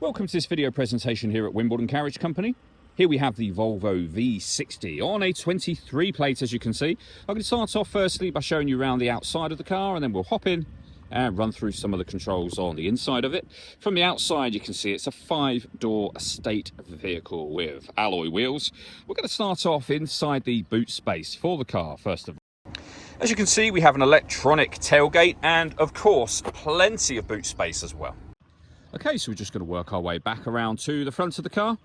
Welcome to this video presentation here at Wimbledon Carriage Company. Here we have the Volvo V60 on a 23 plate, as you can see. I'm going to start off firstly by showing you around the outside of the car, and then we'll hop in and run through some of the controls on the inside of it. From the outside, you can see it's a 5-door estate vehicle with alloy wheels. We're going to start off inside the boot space for the car first of all. As you can see, we have an electronic tailgate and, of course, plenty of boot space as well. Okay, so we're just going to work our way back around to the front of the car,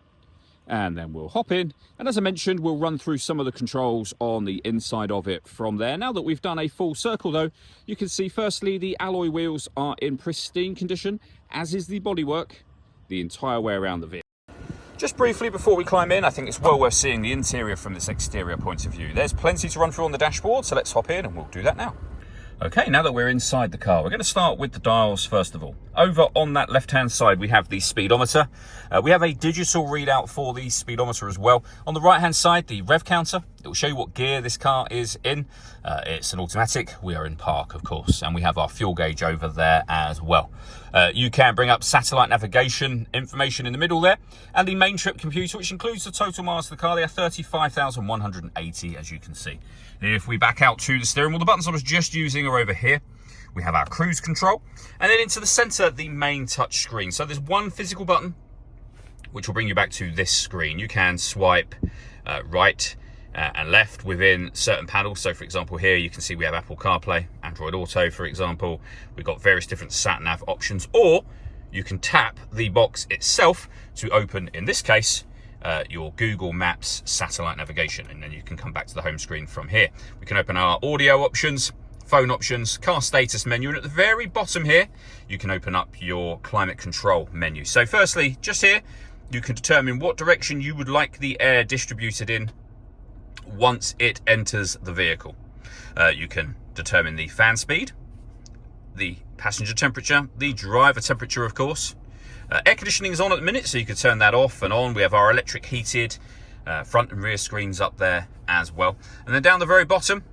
and then we'll hop in. And as I mentioned, we'll run through some of the controls on the inside of it from there. Now that we've done a full circle, though, you can see firstly the alloy wheels are in pristine condition, as is the bodywork, the entire way around the vehicle. Just briefly before we climb in, I think it's well worth seeing the interior from this exterior point of view. There's plenty to run through on the dashboard, so let's hop in and we'll do that now. Okay, now that we're inside the car, we're going to start with the dials first of all. Over on that left-hand side, we have the speedometer. We have a digital readout for the speedometer as well. On the right-hand side, the rev counter. It will show you what gear this car is in. It's an automatic. We are in park, of course, and we have our fuel gauge over there as well. You can bring up satellite navigation information in the middle there, and the main trip computer, which includes the total miles of the car. They are 35,180, as you can see. If we back out to the steering wheel, the buttons I was just using are over here. We have our cruise control, and then into the center, the main touch screen. So there's one physical button, which will bring you back to this screen. You can swipe right and left within certain panels. So for example, here you can see we have Apple CarPlay, Android Auto, for example. We've got various different sat-nav options, or you can tap the box itself to open, in this case, your Google Maps satellite navigation, and then you can come back to the home screen from here. We can open our audio options, phone options, car status menu, and at the very bottom here, you can open up your climate control menu. So firstly, just here, you can determine what direction you would like the air distributed in once it enters the vehicle. You can determine the fan speed, the passenger temperature, the driver temperature, of course. Air conditioning is on at the minute, so you can turn that off and on. We have our electric heated front and rear screens up there as well. And then down the very bottom,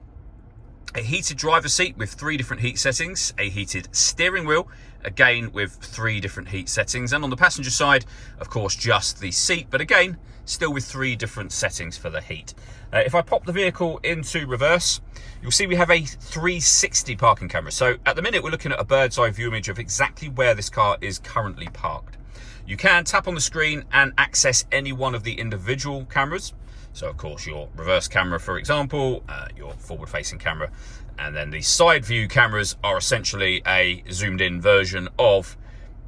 a heated driver's seat with 3 different heat settings, a heated steering wheel, again with 3 different heat settings. And on the passenger side, of course, just the seat, but again, still with 3 different settings for the heat. If I pop the vehicle into reverse, you'll see we have a 360 parking camera. So at the minute, we're looking at a bird's eye view image of exactly where this car is currently parked. You can tap on the screen and access any one of the individual cameras. So of course, your reverse camera, for example, your forward facing camera, and then the side view cameras are essentially a zoomed in version of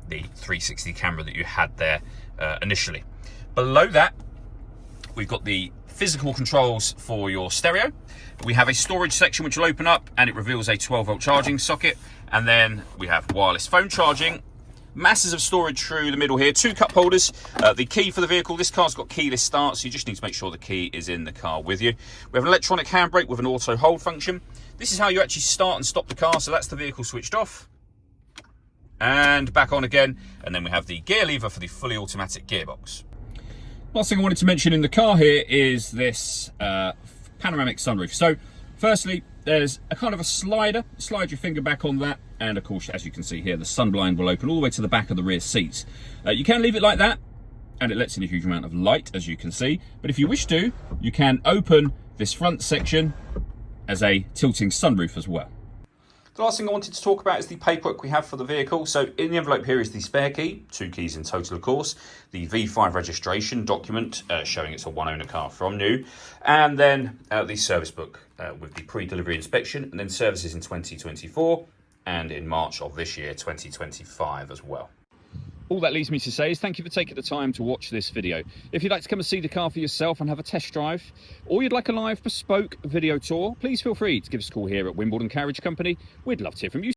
the 360 camera that you had there initially. Below that, we've got the physical controls for your stereo. We have a storage section which will open up and it reveals a 12-volt charging socket. And then we have wireless phone charging, masses of storage through the middle here, 2 cup holders, the key for the vehicle. This car's got keyless start, so you just need to make sure the key is in the car with you. We have an electronic handbrake with an auto hold function. This is how you actually start and stop the car. So that's the vehicle switched off and back on again. And then we have the gear lever for the fully automatic gearbox. Last thing I wanted to mention in the car here is this panoramic sunroof. So firstly, there's a kind of a slider. Slide your finger back on that, and of course, as you can see here, the sunblind will open all the way to the back of the rear seats. You can leave it like that, and it lets in a huge amount of light, as you can see. But if you wish to, you can open this front section as a tilting sunroof as well. The last thing I wanted to talk about is the paperwork we have for the vehicle. So in the envelope here is the spare key, 2 keys in total, of course, the V5 registration document showing it's a one-owner car from new, and then the service book with the pre-delivery inspection, and then services in 2024 and in March of this year, 2025 as well. All that leaves me to say is thank you for taking the time to watch this video. If you'd like to come and see the car for yourself and have a test drive, or you'd like a live bespoke video tour, please feel free to give us a call here at Wimbledon Carriage Company. We'd love to hear from you.